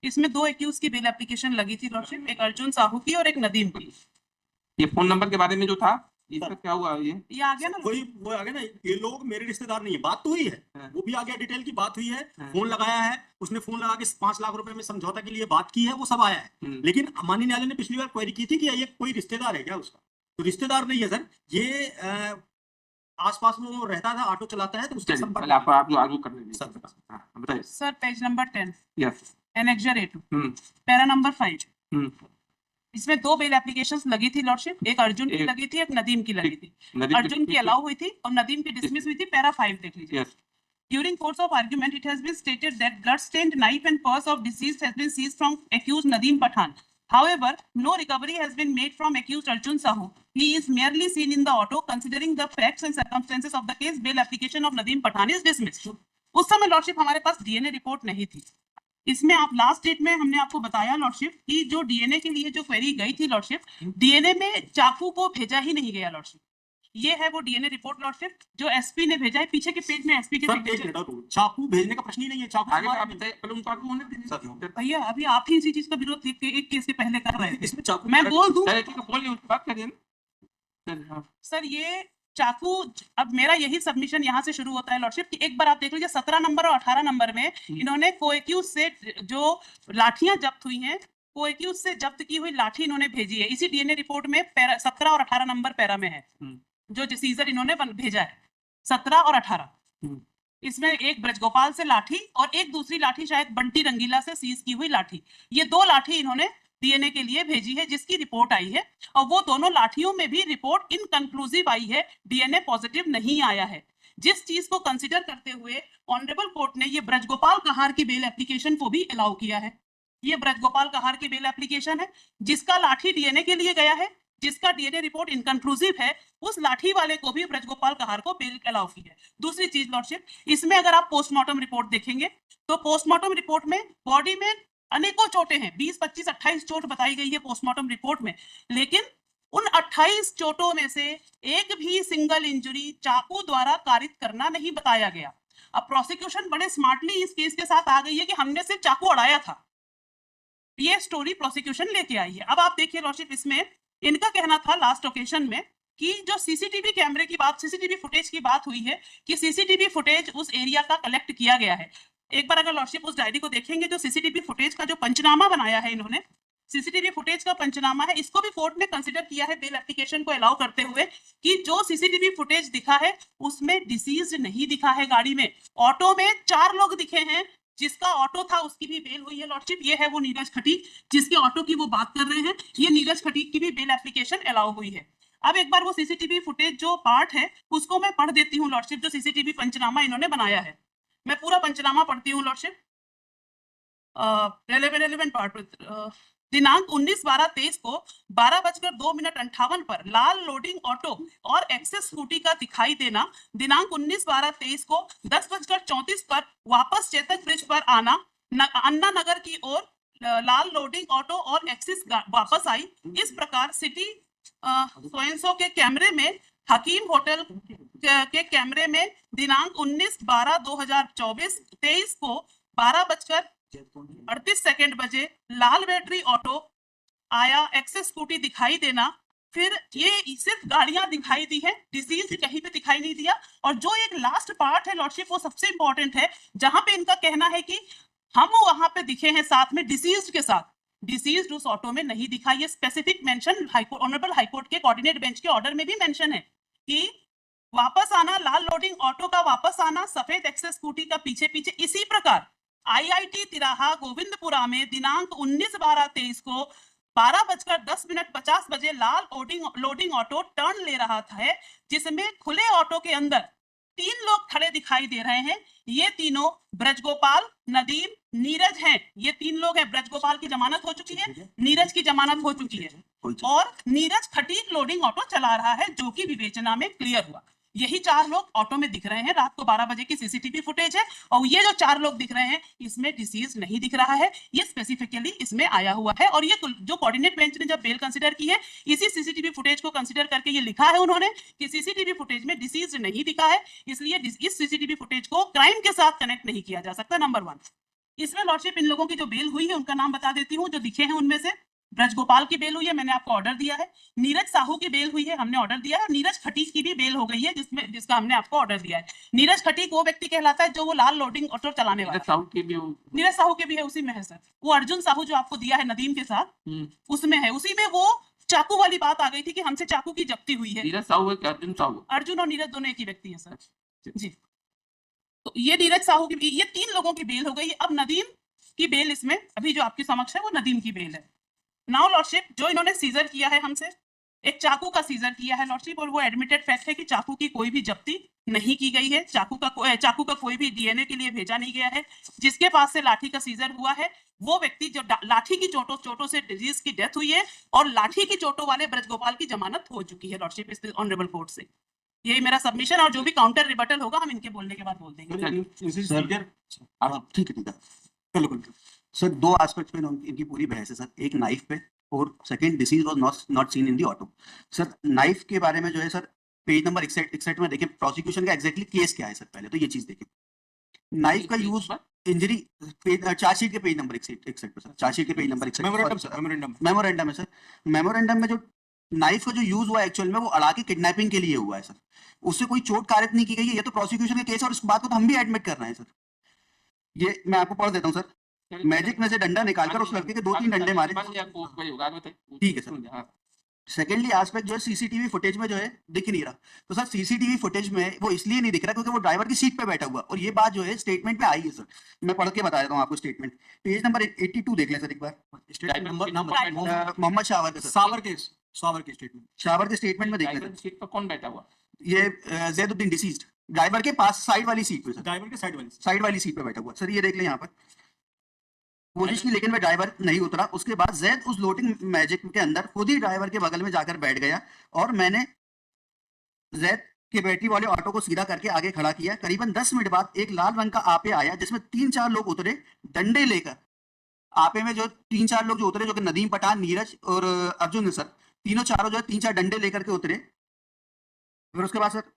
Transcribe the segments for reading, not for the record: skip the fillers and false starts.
इसमें दो एक्यूज की बेल एप्लीकेशन लगी थी लॉर्डशिप, एक अर्जुन साहू की और एक नदीम की। ये फोन नंबर के बारे में जो था, इसका क्या हुआ? ये आ गया ना, वही वो आ गया ना, ये लोग मेरे रिश्तेदार नहीं है, बात तो हुई है, वो भी आ गया, डिटेल की बात हुई है, फोन लगाया है उसने, फोन लगा के 5 लाख रुपए में समझौता के लिए बात की है, वो सब आया है। लेकिन माननीय न्यायालय ने पिछली बार क्वेरी की थी कि ये कोई रिश्तेदार है क्या उसका, तो रिश्तेदार नहीं है सर, ये आसपास में वो रहता था, ऑटो चलाता है, तो उसके संपर्क आप आगे कर लीजिए सर। बताइए sir. Page number 10, yes, annexure A2, para number 5। इसमें दो बेल एप्लीकेशंस लगी थी लॉर्डशिप, एक अर्जुन की लगी थी, एक नदीम की लगी थी। अर्जुन की अलाउ हुई थी और नदीम की डिसमिस हुई थी। पैरा 5 देख लीजिए। During course of argument, it has been stated that blood-stained knife and purse of deceased has been seized from accused Nadeem Pathan. However, no recovery has been made from accused Arjun Sahu. He is merely seen in the auto. Considering the facts and circumstances of the case, bail application of Nadeem Pathan is dismissed. उस समय lordship हमारे पास DNA report नहीं थी। इसमें आप last date में हमने आपको बताया लॉर्डशिप कि जो डीएनए के लिए जो क्वेरी गई थी लॉर्डशिप, डीएनए में चाकू को भेजा ही नहीं गया लॉर्डशिप। ये है वो डीएनए रिपोर्ट लॉर्डशिप जो एसपी ने भेजा है। पीछे के पेज में एसपी के चाकू भेजने का प्रश्न ही नहीं है। चाकू भैया अभी आप ही इसी चीज का विरोध एक केस के पहले कर रहे हैं। इसमें चाकू मैं बोल दूं बात करिए सर। ये चाकू, अब मेरा यही सबमिशन यहाँ से शुरू होता है लॉर्डशिप कि एक बार आप देख लीजिए 17 नंबर और 18 नंबर में इन्होंने कोएक्यूज से जो लाठियां जब्त हुई हैं, कोएक्यूज से जब्त की हुई लाठी इन्होंने भेजी है। इसी डीएनए रिपोर्ट में 17 और 18 नंबर पैरा में है जो सीजर इन्होंने भेजा है, 17 और 18। इसमें एक ब्रजगोपाल से लाठी और एक दूसरी लाठी शायद बंटी रंगीला से सीज की हुई लाठी, ये दो लाठी इन्होंने डीएनए के लिए भेजी है जिसकी रिपोर्ट आई है। और वो दोनों लाठियों में भी रिपोर्ट इनकंक्लूसिव आई है, डीएनए पॉजिटिव नहीं आया है। जिस चीज को कंसीडर करते हुए ऑनरेबल कोर्ट ने ये ब्रजगोपाल कहार की बेल एप्लीकेशन को भी अलाउ किया है। ये ब्रजगोपाल कहार की बेल एप्लीकेशन है जिसका लाठी डीएनए के लिए गया है, जिसका डीएनए रिपोर्ट इनकंक्लूसिव है, उस लाठी वाले को भी ब्रजगोपाल कहार को बेल अलाउ की है। दूसरी चीज लॉर्डशिप, इसमें अगर आप पोस्टमार्टम रिपोर्ट देखेंगे तो पोस्टमार्टम रिपोर्ट में बॉडी में अनेकों चोटें हैं, 20, 25, 28 चोट बताई गई है पोस्टमार्टम रिपोर्ट में, लेकिन उन 28 चोटों में से एक भी सिंगल इंजरी चाकू द्वारा कारित करना नहीं बताया गया। अब प्रोसिक्यूशन बड़े स्मार्टली इस केस के साथ आ गई है कि हमने सिर्फ चाकू अड़ाया था, ये स्टोरी प्रोसिक्यूशन लेके आई है। अब आप देखिए लॉर्डशिप, इसमें इनका कहना था लास्ट ओकेजन में कि जो सीसीटीवी कैमरे की बात, सीसीटीवी फुटेज की बात हुई है कि सीसीटीवी फुटेज उस एरिया का कलेक्ट किया गया है। एक बार अगर लॉर्डशिप उस डायरी को देखेंगे, जो सीसीटीवी फुटेज का जो पंचनामा बनाया है इन्होंने, सीसीटीवी फुटेज का पंचनामा है, इसको भी कोर्ट ने कंसीडर किया है बेल एप्लीकेशन को अलाउ करते हुए कि जो सीसीटीवी फुटेज दिखा है उसमें डिसीज नहीं दिखा है गाड़ी में। ऑटो में 4 लोग दिखे हैं, जिसका ऑटो था उसकी भी बेल हुई है लॉर्डशिप। ये है वो नीरज खटीक जिसके ऑटो की वो बात कर रहे हैं, ये नीरज खटीक की भी बेल एप्लीकेशन अलाउ हुई है। अब एक बार वो सीसीटीवी फुटेज जो पार्ट है उसको मैं पढ़ देती हूँ लॉर्डशिप, जो सीसीटीवी पंचनामा इन्होंने बनाया है। मैं पूरा पंचनामा पढ़ती हूँ लॉर्डशिप। Relevant part. दिनांक 19/12/23 को 12:02:58 पर लाल लोडिंग ऑटो और एक्सेस स्कूटी का दिखाई देना। दिनांक 19/12/23 को 10:34 पर वापस चेतक ब्रिज पर आना। अन्ना नगर की ओर लाल लोडिंग ऑटो और एक्सेस वापस आई। इस प्रकार सिटी सोएंसो के कैमरे में, हकीम होटल के कैमरे में दिनांक 19/12/2024-23 को 12:38 बजे लाल बैटरी ऑटो आया, एक्सेस स्कूटी दिखाई देना। फिर ये सिर्फ गाड़ियां दिखाई दी है, डिसीज कहीं पे दिखाई नहीं दिया। और जो एक लास्ट पार्ट है लॉर्डशिप, वो सबसे इंपॉर्टेंट है, जहां पे इनका कहना है कि हम वहां पे दिखे हैं साथ में डिसीज के साथ, डिसीज उस ऑटो में नहीं दिखा। ये specific mention high court, honourable high court के कोऑर्डिनेट बेंच के ऑर्डर में भी मेंशन है कि वापस आना, लाल लोडिंग ऑटो का वापस आना, सफेद एक्सेस स्कूटी का पीछे पीछे। इसी प्रकार आईआईटी तिराहा गोविंदपुरा में दिनांक 19/12/23 को 12:10:50 बजे लाल लोडिंग ऑटो टर्न ले रहा था, जिसमें खुले ऑटो के अंदर 3 लोग खड़े दिखाई दे रहे हैं। ये तीनों ब्रजगोपाल, नदीम, नीरज हैं। ये 3 लोग हैं। ब्रजगोपाल की जमानत हो चुकी है, नीरज की जमानत हो चुकी है, और नीरज खटीक लोडिंग ऑटो चला रहा है, जो कि विवेचना में क्लियर हुआ। यही 4 लोग ऑटो में दिख रहे हैं। रात को 12 बजे की सीसीटीवी फुटेज है, और ये जो 4 लोग दिख रहे हैं इसमें डिसीज नहीं दिख रहा है। ये स्पेसिफिकली इसमें आया हुआ है, और ये जो कोऑर्डिनेट बेंच ने जब बेल कंसीडर की है, इसी सीसीटीवी फुटेज को कंसीडर करके ये लिखा है उन्होंने कि सीसीटीवी फुटेज में डिसीज नहीं दिखा है, इसलिए इस सीसीटीवी फुटेज को क्राइम के साथ कनेक्ट नहीं किया जा सकता। नंबर 1। इसमें लॉर्डशिप इन लोगों की जो बेल हुई है उनका नाम बता देती हूँ, जो दिखे हैं उनमें से ब्रज गोपाल की बेल हुई है, मैंने आपको ऑर्डर दिया है। नीरज साहू की बेल हुई है, हमने ऑर्डर दिया है। और नीरज खटीक की भी बेल हो गई है, जिसका हमने आपको ऑर्डर दिया है। नीरज खटीक वो व्यक्ति कहलाता है जो वो लाल लोडिंग ऑटो चलाने वाला। साहू की भी नीरज साहू के भी है, उसी में है सर। वो अर्जुन साहू जो आपको दिया है नदीम के साथ, उसमें है। उसी में वो चाकू वाली बात आ गई थी कि हमसे चाकू की जब्ती हुई है। नीरज साहू है कि अर्जुन साहू? अर्जुन और नीरज दोनों एक ही व्यक्ति है सर जी। तो ये नीरज साहू की, ये 3 लोगों की बेल हो गई। अब नदीम की बेल इसमें अभी जो आपके समक्ष है वो नदीम की बेल है। नाउ लॉर्डशिप, जो इन्होंने सीजर किया है हमसे, एक चाकू का सीजर किया है लॉर्डशिप, और वो एडमिटेड फैक्ट है कि चाकू की कोई भी जब्ती नहीं की गई है। चाकू का कोई भी डीएनए के लिए भेजा नहीं गया है। जिसके पास से लाठी का सीजर हुआ है वो व्यक्ति जो लाठी की चोटों से डिजीज की डेथ हुई है, और लाठी की चोटों वाले ब्रज गोपाल की जमानत हो चुकी है लॉर्डशिप इस ऑनरेबल कोर्ट से। यही मेरा सबमिशन, और जो भी काउंटर रिबटल होगा हम इनके बोलने के बाद बोल देंगे। ठीक है सर। 2 एस्पेक्ट पे इनकी पूरी बहस है सर। एक नाइफ पे, और second disease was not seen in the auto. Sir knife के बारे में जो है सर, पेज नंबर 61 में देखिए प्रोसिक्यूशन का एग्जैक्टली केस क्या है सर। पहले तो ये चीज देखिए, नाइफ का यूज इंजरी चार्जशीट के पेज नंबर 61 पे सर। चार्जशीट के पेज नंबर 61 मेमोरेंडम है सर। मेमोरेंडम में जो नाइफ का जो यूज हुआ एक्चुअल में वो अड़ा के किडनैपिंग के लिए हुआ है सर। उससे कोई चोट कारित नहीं की गई है। ये तो प्रोसिक्यूशन का केस है और इस बात को तो हम भी एडमिट कर रहे हैं सर। ये मैं आपको पढ़ देता हूँ सर। मैजिक में से डंडा निकालकर उस लड़के के 2-3 डंडे मारे। ठीक है सर। सेकेंडली एस्पेक्ट जो है सीसीटीवी फुटेज में जो है दिख नहीं रहा। तो सर सीसीटीवी फुटेज में वो इसलिए नहीं दिख रहा क्योंकि वो ड्राइवर की सीट पे बैठा हुआ, और ये बात जो है स्टेटमेंट में आई है सर। मैं पढ़ के बता देता हूँ आपको स्टेटमेंट। पेज नंबर 82 देख लें सर एक बार। मोहम्मद शावर के स्टेटमेंट। शावर के स्टेटमेंट में देख लें सीट पर कौन बैठा हुआ? ये जैदुद्दीन डिसीज्ड ड्राइवर के पास साइड वाली सीट पे सर। ड्राइवर के साइड वाली सीट पे बैठा हुआ सर। ये देख लें यहाँ पर पुलिस की, लेकिन वह ड्राइवर नहीं उतरा। उसके बाद जैद उस लोडिंग मैजिक के अंदर खुद ही ड्राइवर के बगल में जाकर बैठ गया, और मैंने जैद के बैटरी वाले ऑटो को सीधा करके आगे खड़ा किया। करीबन 10 मिनट बाद एक लाल रंग का आपे आया जिसमें 3-4 लोग उतरे डंडे लेकर। आपे में जो 3-4 लोग जो उतरे, जो कि नदीम, पठान, नीरज और अर्जुन सर, तीनों चारों जो है 3-4 डंडे लेकर के उतरे। फिर उसके बाद सर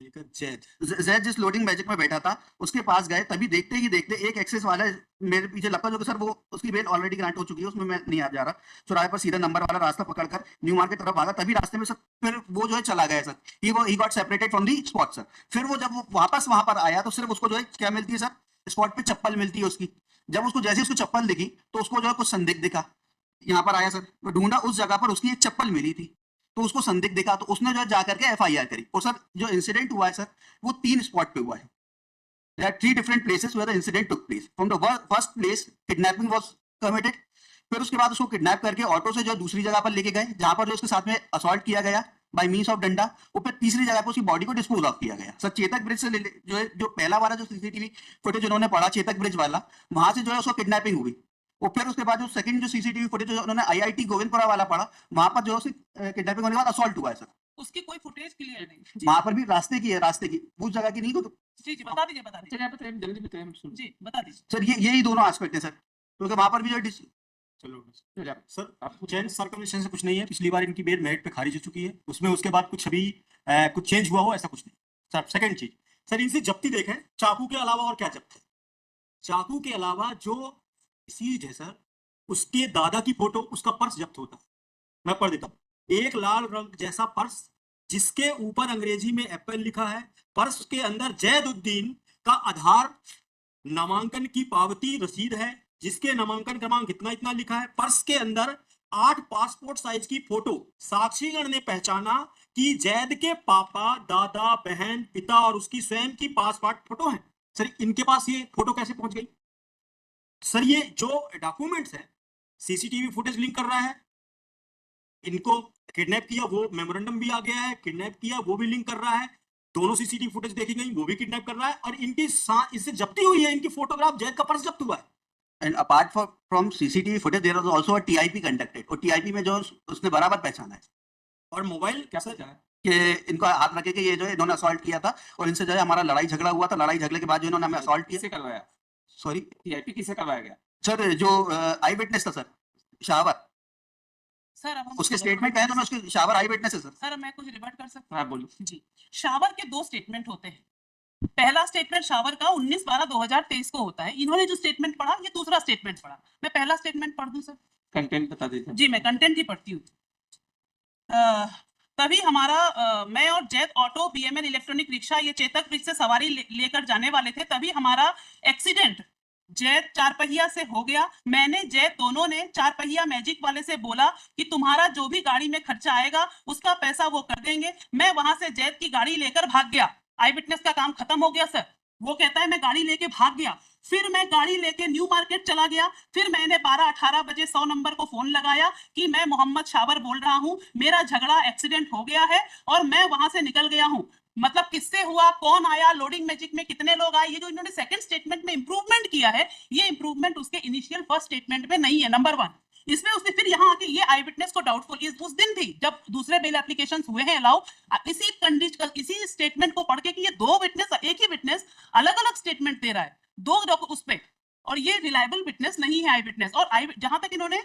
जैद जिस लोडिंग मैजिक में बैठा था उसके पास गए। तभी देखते ही देखते एक एक्सेस वाला मेरे पीछे लपका, जो कि सर वो उसकी बेल ऑलरेडी ग्रांट हो चुकी है, उसमें मैं नहीं आ जा रहा, चौराहे पर सीधा नंबर वाला रास्ता पकड़कर न्यू मार्केट तरफ भागा। तभी रास्ते में सर फिर वो जो है चला गया sir. He got separated from the spot sir. फिर वो जब वो वापस वहां पर आया तो सिर्फ उसको जो है क्या मिलती है सर, स्पॉट पे चप्पल मिलती है उसकी। जब उसको जैसे उसको चप्पल दिखी तो उसको जो है कुछ संदिग्ध दिखा। यहाँ पर आया सर, वो ढूंढा, उस जगह पर उसकी एक चप्पल मिली थी, तो उसको संदिग्ध दिखा, तो उसने जो है जाकर के एफआईआर करी। और सर जो इंसिडेंट हुआ है सर वो 3 स्पॉट पे हुआ है। There are 3 different places where the incident took place. From the first place, kidnapping was committed. फिर उसके बाद उसको किडनैप करके ऑटो से जो दूसरी जगह पर लेके गए, जहां पर जो उसके साथ में असॉल्ट किया गया बाय मींस ऑफ डंडा। और फिर तीसरी जगह पर उसकी बॉडी को डिस्पोज ऑफ किया गया सर। चेतक ब्रिज से जो है, जो पहला वाला जो सीसीटीवी फुटेज उन्होंने पढ़ा चेतक ब्रिज वाला, वहां से जो है उसको किडनैपिंग हुई। और फिर उसके बाद जो सेकंड जो सीसीटीवी फुटेज जो उन्होंने आईआईटी गोविंदपुरा वाला पढ़ा, वहां पर जो किडनैपिंग होने के बाद असॉल्ट हुआ है सर। उसकी कोई फुटेज क्लियर नहीं। वहां पर भी रास्ते की है, रास्ते की, उस जगह की नहीं। तो जी बता दीजिए जल्दी बताइए जी बता दीजिए सर। यही दोनों एस्पेक्ट है सर, क्योंकि वहां पर भी जो चलो सर, चेंज सर्कमस्टेंस से कुछ नहीं है। पिछली बार इनकी बेल मेरिट पे खारिज हो चुकी है, उसमें उसके बाद कुछ अभी कुछ चेंज हुआ हो ऐसा कुछ नहीं सर। सेकंड चीज सर, इनसे जब्ती देखें, चाकू के अलावा और क्या जब्त है? चाकू के अलावा जो सीज है सर, उसके दादा की फोटो, उसका पर्स जब्त होता है। मैं पढ़ देता हूँ। एक लाल रंग जैसा पर्स जिसके ऊपर अंग्रेजी में एप्पल लिखा है। पर्स के अंदर जैदुद्दीन का आधार नामांकन की पावती रसीद है जिसके नामांकन क्रमांक इतना इतना लिखा है। पर्स के अंदर 8 पासपोर्ट साइज की फोटो। साक्षीगण ने पहचाना कि जैद के पापा, दादा, बहन, पिता और उसकी स्वयं की पासपोर्ट फोटो है। सर इनके पास ये फोटो कैसे पहुंच गई? सर ये जो डॉक्यूमेंट्स है, सीसीटीवी फुटेज लिंक कर रहा है। इनको किडनैप किया वो मेमोरेंडम भी आ गया है, किडनैप किया वो भी लिंक कर रहा है। दोनों सीसीटीवी फुटेज देखी गई, वो भी किडनैप कर रहा है। और इनकी इससे जब्ती हुई है, इनकी फोटोग्राफ, जैद का पर्स जब्त हुआ है। And apart from CCTV footage, there was also a TIP conducted, और TIP में जो उसने बराबर पहचाना है। और मोबाइल क्या पहचाना है कि इनको हाथ रखे कि ये जो है इन्होंने असॉल्ट किया था, और इनसे जो है हमारा लड़ाई झगड़ा हुआ था। लड़ाई झगड़े के बाद जो इन्होंने हमें असॉल्ट किया। किसे करवाया? सॉरी, टीआईपी किसे करवाया गया? सर जो आई विटनेस था सर, शावर। सर अब उसके स्टेटमेंट है तो मैं उसके शावर आई विटनेस है सर। सर मैं कुछ रिवर्ट कर सकता हाँ बोलो जी। शावर के 2 स्टेटमेंट होते हैं। पहला स्टेटमेंट शावर का 19/12/2023 को होता है। इन्होंने जो स्टेटमेंट पढ़ा ये दूसरा स्टेटमेंट पढ़ा। मैं पहला स्टेटमेंट पढ़ दूं सर? कंटेंट बता दीजिए। जी मैं कंटेंट ही पढ़ती हूँ। तभी हमारा मैं और Zaid auto BML electronic rickshaw ये चेतक ब्रिज से सवारी लेकर जाने वाले थे, तभी हमारा एक्सीडेंट जैद चार पहिया से हो गया। मैंने जैद दोनों ने चार पहिया मैजिक वाले से बोला कि तुम्हारा जो भी गाड़ी में खर्चा आएगा उसका पैसा वो कर देंगे। मैं वहां से जैद की गाड़ी लेकर भाग गया। आई विटनेस का काम खत्म हो गया सर। वो कहता है मैं गाड़ी लेके भाग गया। फिर मैं गाड़ी लेके न्यू मार्केट चला गया। फिर मैंने 12-18 बजे 100 नंबर को फोन लगाया कि मैं मोहम्मद शावर बोल रहा हूँ, मेरा झगड़ा एक्सीडेंट हो गया है और मैं वहां से निकल गया हूँ। मतलब किससे हुआ, कौन आया, लोडिंग मैजिक में कितने लोग आए, ये जो इन्होंने सेकंड स्टेटमेंट में इंप्रूवमेंट किया है, ये इंप्रूवमेंट उसके इनिशियल फर्स्ट स्टेटमेंट में नहीं है। नंबर 1, इसमें उसने फिर यहाँ आके ये आई विटनेस को डाउटफुल उस दिन भी जब दूसरे बेल एप्लीकेशन हुए हैं अलाउ, इसी कंडीशन इसी स्टेटमेंट को पढ़ के कि ये दो विटनेस, एक ही विटनेस अलग अलग स्टेटमेंट दे रहा है दो उस पे, और ये रिलायबल विटनेस नहीं है आई विटनेस। और जहां तक इन्होंने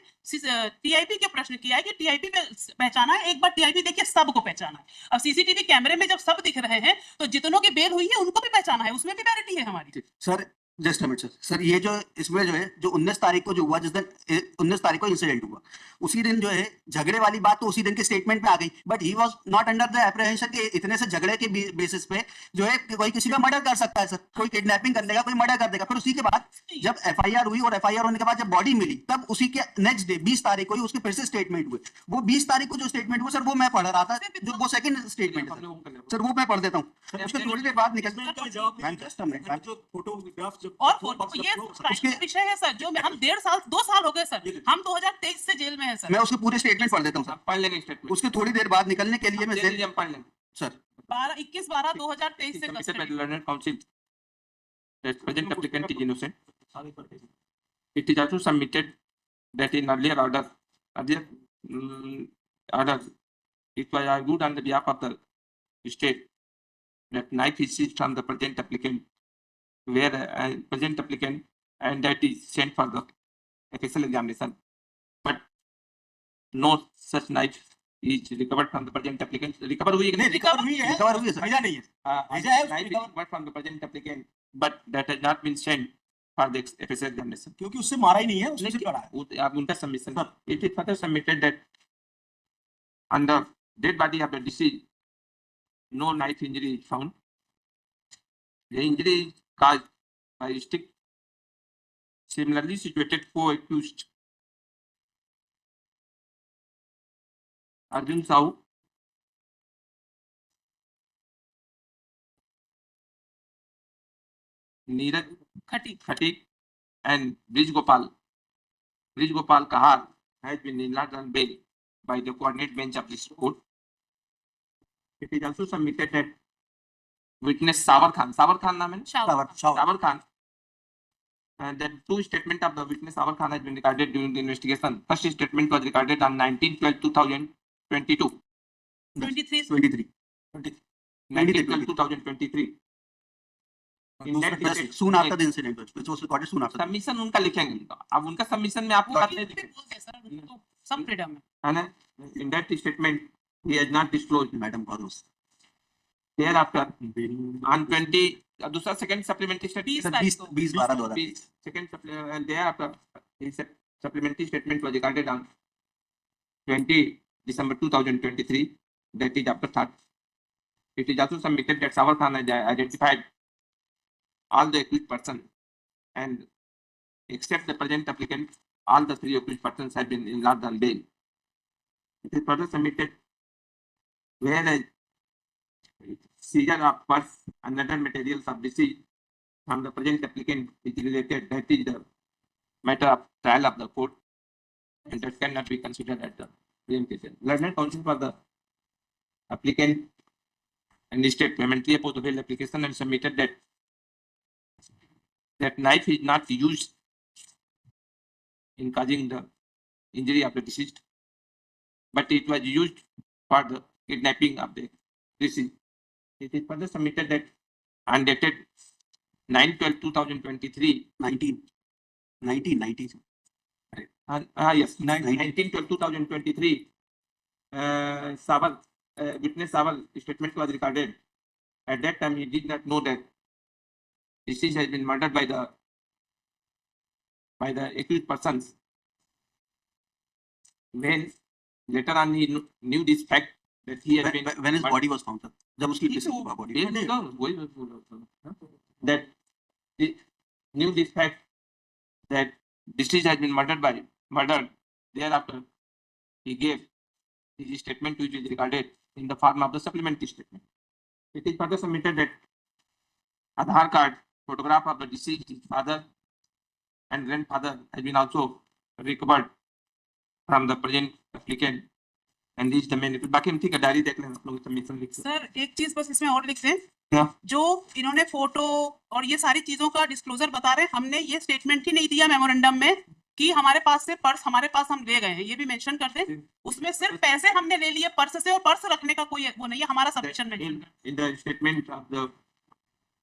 टीआईपी के प्रश्न किया है कि टीआईपी पे पहचाना है, एक बार टीआईपी देखिए सबको पहचाना है। अब सीसीटीवी कैमरे में जब सब दिख रहे हैं तो जितनों की बेल हुई है उनको भी पहचाना है, उसमें भी पैरिटी है हमारी। सर जस्ट मिनट सर, ये जो इसमें जो है जो 19 तारीख को जो हुआ, जिस दिन 19 तारीख को इंसिडेंट हुआ, उसी दिन जो है झगड़े वाली बात तो उसी दिन के स्टेटमेंट में आ गई, but he was not under the apprehension कि इतने से झगड़े के बेसिस पे जो है कोई किसी का मर्डर कर सकता है सर, कोई किडनैपिंग कर लेगा, कोई मर्डर कर देगा। फिर उसी के बाद जब एफआईआर हुई और एफआईआर होने के बाद जब बॉडी मिली, तब उसी के नेक्स्ट डे 20 तारीख को ही उसके फिर से स्टेटमेंट हुए। वो 20 तारीख को जो स्टेटमेंट हुआ सर, वो मैं पढ़ रहा था, जो वो सेकंड स्टेटमेंट है सर, वो मैं पढ़ देता हूँ। उसके थोड़ी देर बाद निकल जो फोटोग्राफ जब और ये प्राइमरी विषय है सर, जो हम 2 साल हो गए सर, हम 2023 से जेल में है सर। मैं उसके पूरे स्टेटमेंट पढ़ देता हूँ सर, पढ़ लेंगे स्टेटमेंट। उसके थोड़ी देर बाद निकलने के लिए मैं हम पढ़ लेंगे सर 21/12/2023 से Submitted by Learned Council that present applicant is innocent. It is also submitted that in earlier order, it was argued on the behalf of the state that knife is seized from the present applicant, where present applicant, and that is sent for the official examination. But no such knife is recovered from the present applicant. Recover हुई है कि नहीं? Recover हुई है, recover हुई है sir, भेजा नहीं है, भेजा है, Knife is recovered from the present applicant, but that has not been sent for the official examination. क्योंकि उससे मारा ही नहीं है, उसने सिर्फ पढ़ा है। आप उनका submission, it is further submitted that on the dead body of the deceased, no knife injury is found. The injury is caused by a stick. Similarly situated co-accused Arjun Sahu, Neeraj Khatik and Brij Gopal Kahar has been enlarged on bail by the coordinate bench of this court. It is also submitted that witness Savar Khan नाम है ना? Savar Khan, and that two statement of the witness Savar Khan has been recorded during the investigation. First statement was recorded on 19/12/2022. 23 19/12/2023. In that case, soon after the incident, which was recorded soon after. Submission उनका लिखेंगे, अब उनका submission में आपको बात नहीं लिखेंगे, सब फ्रीडम है ना? In that statement he has not disclosed, madam बहुत thereafter on 20 दूसरा second supplementary statement 20/12/2023 second and thereafter his supplementary statement was recorded on 20 December 2023, that is after third. It is also submitted that Savar Khan has identified all the accused persons, and except the present applicant, all the three accused persons have been enlarged on bail. It is further submitted whereas seizure of purse and other materials of deceit from the present applicant is related, that is the matter of trial of the court, and that cannot be considered as the preemption. Learned counsel for the applicant and the state vehemently opposed the bail application and submitted that knife is not used in causing the injury of the deceased, but it was used for the kidnapping of the deceased. It is further submitted that on dated 9/12/2023, 19 yes, 19/12/2023, Saval, witness Saval statement was recorded. At that time, he did not know that deceased has been murdered by the accused persons. When later on he knew this fact that he has been when his body was found, sir, जब उसकी ठीक है, missing हुआ body, that he knew this fact that deceased has been murdered. Thereafter, he gave his statement which is recorded in the form of the supplementary statement. It is further submitted that Aadhaar card, photograph of the deceased, his father and grandfather has been also recovered from the present applicant and this the main. बाकी हम ठीक है diary देख लेना आप लोग submission लिख के। सर एक चीज बस इसमें और लिख दें, क्या? जो इन्होंने फोटो और ये सारी चीजों का डिस्क्लोजर बता रहे हैं, हमने ये स्टेटमेंट ही नहीं दिया मेमोरेंडम में कि हमारे पास से पर्स हमारे पास हम ले गए हैं, ये भी मेंशन कर दें। उसमें सिर्फ पैसे हमने ले लिए पर्स से और पर्स रखने का कोई वो नहीं है, हमारा सबमिशन मेंशन कर। In the statement of the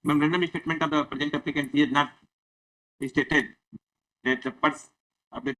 memorandum statement of the present applicant, he has not stated that the purse of the